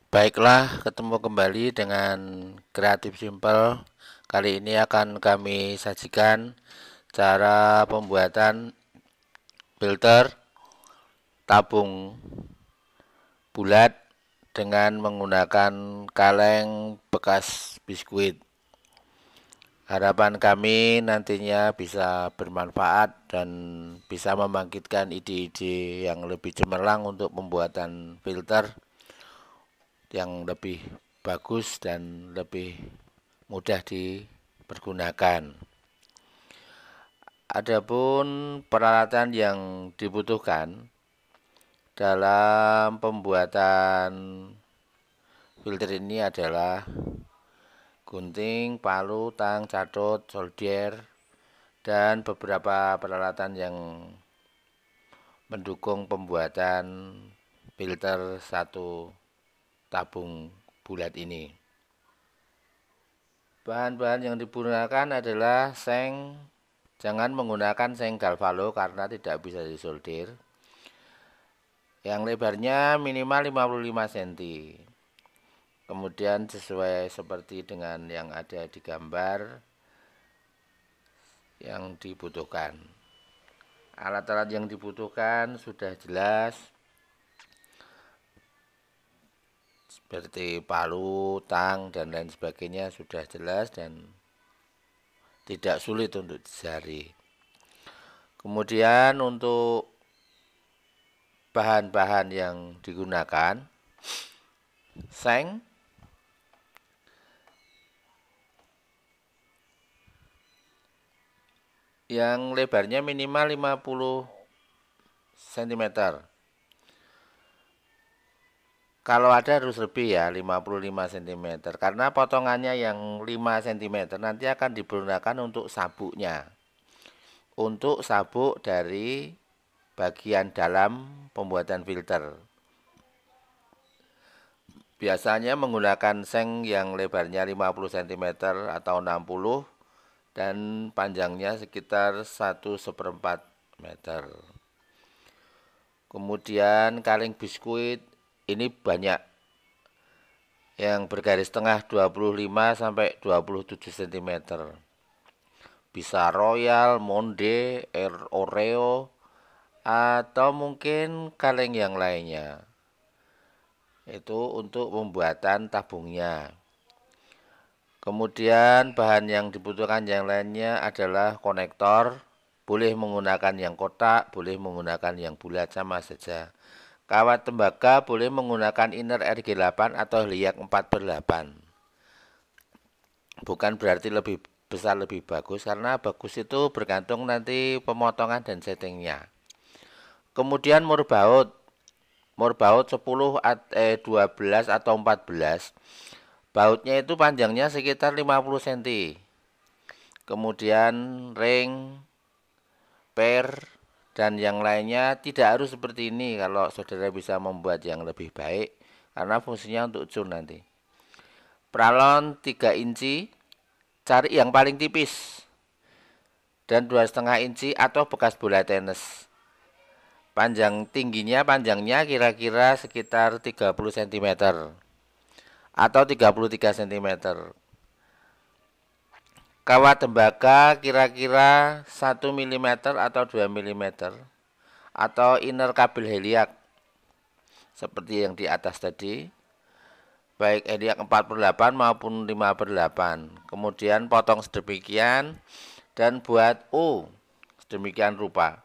Baiklah, ketemu kembali dengan Kreatif Simple. Kali ini akan kami sajikan cara pembuatan filter tabung bulat dengan menggunakan kaleng bekas biskuit. Harapan kami nantinya bisa bermanfaat dan bisa membangkitkan ide-ide yang lebih cemerlang untuk pembuatan filter yang lebih bagus dan lebih mudah dipergunakan. Adapun peralatan yang dibutuhkan dalam pembuatan filter ini adalah gunting, palu, tang, catut, solder, dan beberapa peralatan yang mendukung pembuatan filter satu tabung bulat ini. Bahan-bahan yang digunakan adalah seng. Jangan menggunakan seng galvalo karena tidak bisa disolder. Yang lebarnya minimal 55 cm. Kemudian sesuai seperti dengan yang ada di gambar yang dibutuhkan. Alat-alat yang dibutuhkan sudah jelas, seperti palu, tang, dan lain sebagainya sudah jelas dan tidak sulit untuk dicari. Kemudian untuk bahan-bahan yang digunakan, seng yang lebarnya minimal 50 cm. Kalau ada harus lebih ya, 55 cm. Karena potongannya yang 5 cm nanti akan digunakan untuk sabuknya. Untuk sabuk dari bagian dalam pembuatan filter. Biasanya menggunakan seng yang lebarnya 50 cm atau 60 dan panjangnya sekitar 1/4 meter. Kemudian kaleng biskuit ini banyak yang bergaris tengah 25 sampai 27 cm. Bisa Royal, Monde, Oreo, atau mungkin kaleng yang lainnya. Itu untuk pembuatan tabungnya. Kemudian bahan yang dibutuhkan yang lainnya adalah konektor. Boleh menggunakan yang kotak, boleh menggunakan yang bulat, sama saja. Kawat tembaga boleh menggunakan inner RG8 atau liak 4/8. Bukan berarti lebih besar lebih bagus, karena bagus itu bergantung nanti pemotongan dan settingnya. Kemudian mur baut. Mur baut 12 atau 14. Bautnya itu panjangnya sekitar 50 cm. Kemudian ring, per, dan yang lainnya tidak harus seperti ini kalau saudara bisa membuat yang lebih baik, karena fungsinya untuk cun nanti. Pralon 3 inci, cari yang paling tipis, dan 2,5 inci atau bekas bola tenis. Panjangnya kira-kira sekitar 30 cm atau 33 cm. Kawat tembaga kira-kira 1 mm atau 2 mm. Atau inner kabel heliak seperti yang di atas tadi, baik heliak 4/8 maupun 5/8. Kemudian potong sedemikian dan buat U sedemikian rupa,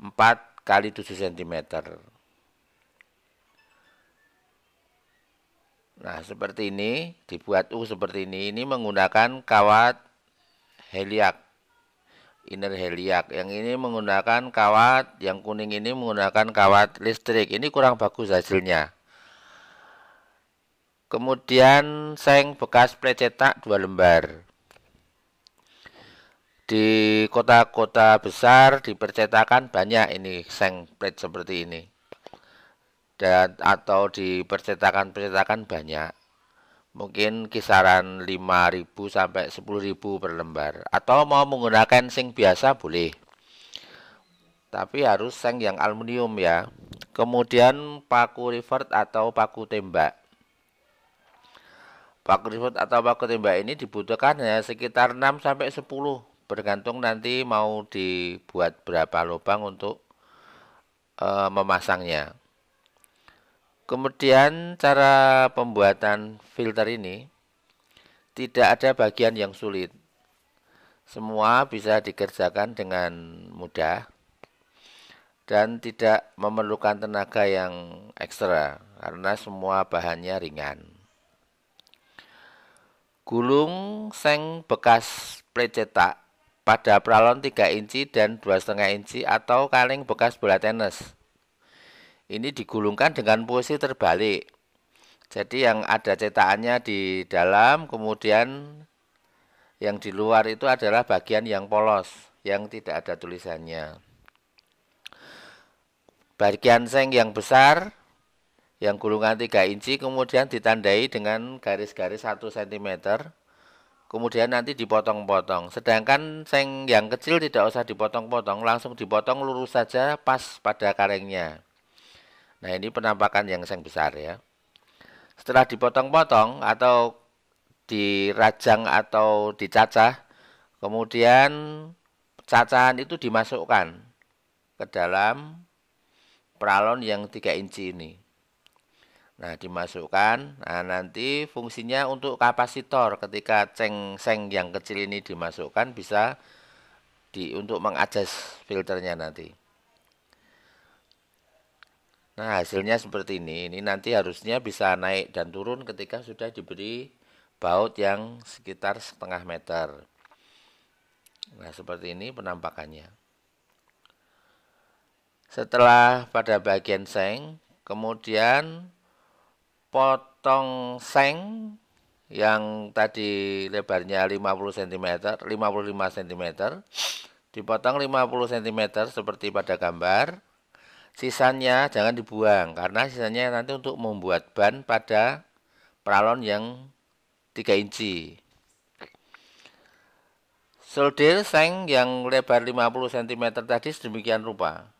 4 kali 7 cm. Nah, seperti ini, dibuat U seperti ini. Ini menggunakan kawat heliak, inner heliak. Yang ini menggunakan kawat, yang kuning ini menggunakan kawat listrik. Ini kurang bagus hasilnya. Kemudian seng bekas plet cetak 2 lembar. Di kota-kota besar di percetakan banyak ini seng plet seperti ini. Dan atau di percetakan-percetakan banyak. Mungkin kisaran 5.000 sampai 10.000 per lembar. Atau mau menggunakan seng biasa boleh. tapi harus seng yang aluminium ya. Kemudian paku rivet atau paku tembak. Paku rivet atau paku tembak ini dibutuhkan hanya sekitar 6 sampai 10, bergantung nanti mau dibuat berapa lubang untuk memasangnya. Kemudian cara pembuatan filter ini tidak ada bagian yang sulit. Semua bisa dikerjakan dengan mudah dan tidak memerlukan tenaga yang ekstra karena semua bahannya ringan. Gulung seng bekas plet cetak pada pralon 3 inci dan 2,5 inci atau kaleng bekas bola tenis. Ini digulungkan dengan posisi terbalik. Jadi yang ada cetakannya di dalam, kemudian yang di luar itu adalah bagian yang polos, yang tidak ada tulisannya. Bagian seng yang besar, yang gulungan 3 inci, kemudian ditandai dengan garis-garis 1 cm. Kemudian nanti dipotong-potong. Sedangkan seng yang kecil tidak usah dipotong-potong, langsung dipotong lurus saja pas pada kalengnya. Nah, ini penampakan yang seng besar ya. Setelah dipotong-potong atau dirajang atau dicacah, kemudian cacahan itu dimasukkan ke dalam pralon yang 3 inci ini. Nah, dimasukkan. Nah, nanti fungsinya untuk kapasitor. Ketika seng yang kecil ini dimasukkan bisa untuk mengadjust filternya nanti. Nah, hasilnya seperti ini. Ini nanti harusnya bisa naik dan turun ketika sudah diberi baut yang sekitar setengah meter. Nah, seperti ini penampakannya. Setelah pada bagian seng, kemudian potong seng yang tadi lebarnya 50 cm, 55 cm, dipotong 50 cm seperti pada gambar. Sisanya jangan dibuang karena sisanya nanti untuk membuat ban pada pralon yang 3 inci. Solder seng yang lebar 50 cm tadi sedemikian rupa.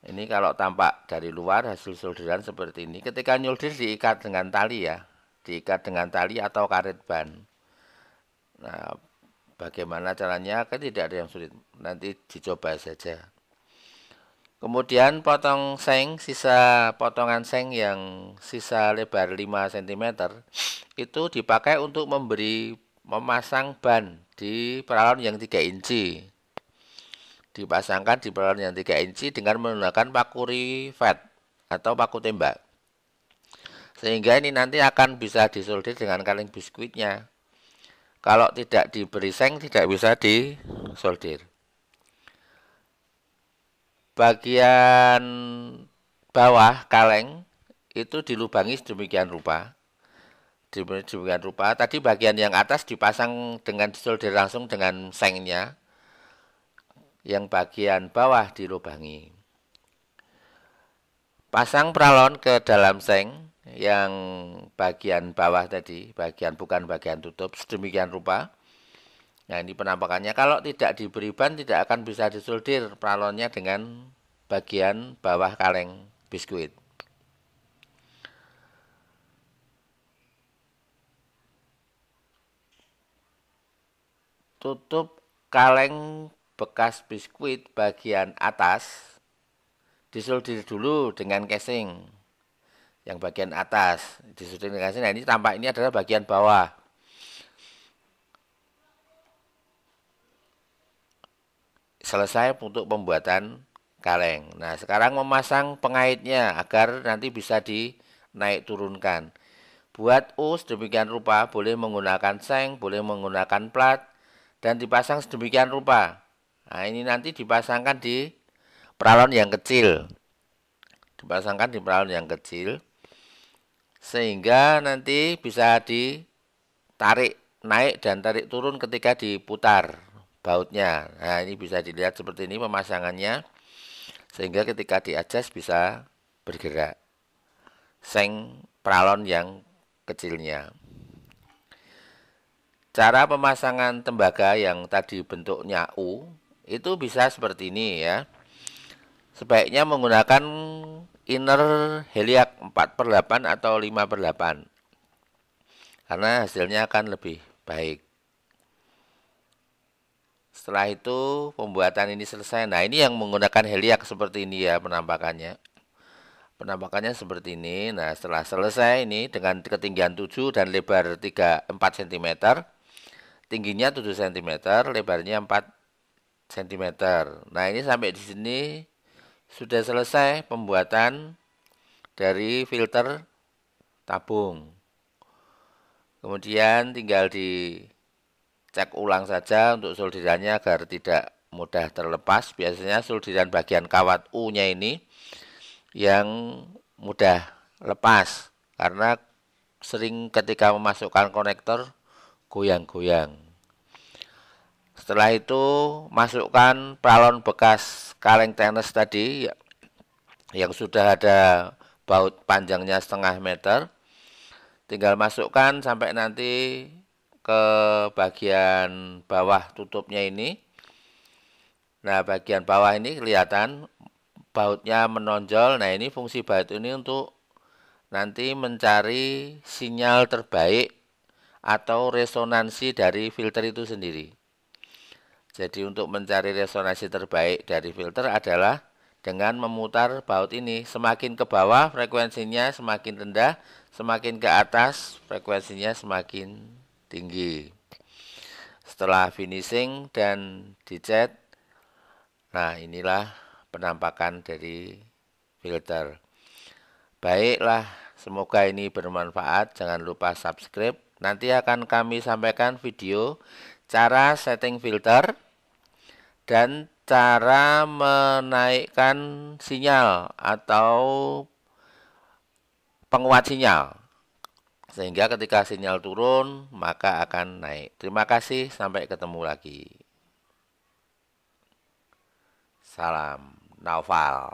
Ini kalau tampak dari luar hasil solderan seperti ini. Ketika nyolder diikat dengan tali ya. Diikat dengan tali atau karet ban. Nah, bagaimana caranya? Kan tidak ada yang sulit. Nanti dicoba saja. Kemudian potong seng, sisa potongan seng yang sisa lebar 5 cm itu dipakai untuk memasang ban di pralon yang 3 inci. Dipasangkan di pralon yang 3 inci dengan menggunakan paku rivet atau paku tembak. Sehingga ini nanti akan bisa disolder dengan kaleng biskuitnya. Kalau tidak diberi seng tidak bisa disolder. Bagian bawah kaleng itu dilubangi sedemikian rupa. Tadi bagian yang atas dipasang dengan disolder langsung dengan sengnya. Yang bagian bawah dilubangi. Pasang pralon ke dalam seng yang bagian bawah tadi, bukan bagian tutup, sedemikian rupa. Nah, ini penampakannya. Kalau tidak diberi ban tidak akan bisa disolder pralonnya dengan bagian bawah kaleng biskuit. Tutup kaleng bekas biskuit bagian atas disolder dulu dengan casing. Yang bagian atas disolder dengan casing. Nah, ini tampak ini adalah bagian bawah. Selesai untuk pembuatan kaleng. Nah, sekarang memasang pengaitnya agar nanti bisa dinaik turunkan. Buat sedemikian rupa, boleh menggunakan seng, boleh menggunakan plat, dan dipasang sedemikian rupa. Nah, ini nanti dipasangkan di pralon yang kecil. Dipasangkan di pralon yang kecil, sehingga nanti bisa ditarik naik dan tarik turun ketika diputar bautnya. Nah, ini bisa dilihat seperti ini pemasangannya, sehingga ketika diadjust bisa bergerak. Seng pralon yang kecilnya. Cara pemasangan tembaga yang tadi bentuknya U itu bisa seperti ini ya. sebaiknya menggunakan inner heliak 4/8 atau 5/8 karena hasilnya akan lebih baik. Setelah itu pembuatan ini selesai. Nah, ini yang menggunakan heliak seperti ini ya penampakannya. Penampakannya seperti ini. Nah, setelah selesai ini dengan ketinggian 7 dan lebar 4 cm, tingginya 7 cm, lebarnya 4 cm. Nah, ini sampai di sini sudah selesai pembuatan dari filter tabung. Kemudian tinggal dicek ulang saja untuk solderannya agar tidak mudah terlepas. Biasanya solderan bagian kawat U-nya ini yang mudah lepas karena sering ketika memasukkan konektor goyang-goyang. Setelah itu masukkan paralon bekas kaleng tenis tadi yang sudah ada baut panjangnya 0,5 meter. Tinggal masukkan sampai nanti ke bagian bawah tutupnya ini. Nah, bagian bawah ini kelihatan bautnya menonjol. Nah, ini fungsi baut ini untuk nanti mencari sinyal terbaik atau resonansi dari filter itu sendiri. Jadi untuk mencari resonansi terbaik dari filter adalah dengan memutar baut ini. Semakin ke bawah frekuensinya semakin rendah, semakin ke atas frekuensinya semakin tinggi. Setelah finishing dan dicat, nah inilah penampakan dari filter. Baiklah, semoga ini bermanfaat. Jangan lupa subscribe. Nanti akan kami sampaikan video cara setting filter dan cara menaikkan sinyal atau penguat sinyal. Sehingga ketika sinyal turun, maka akan naik. Terima kasih, sampai ketemu lagi. Salam Naufal.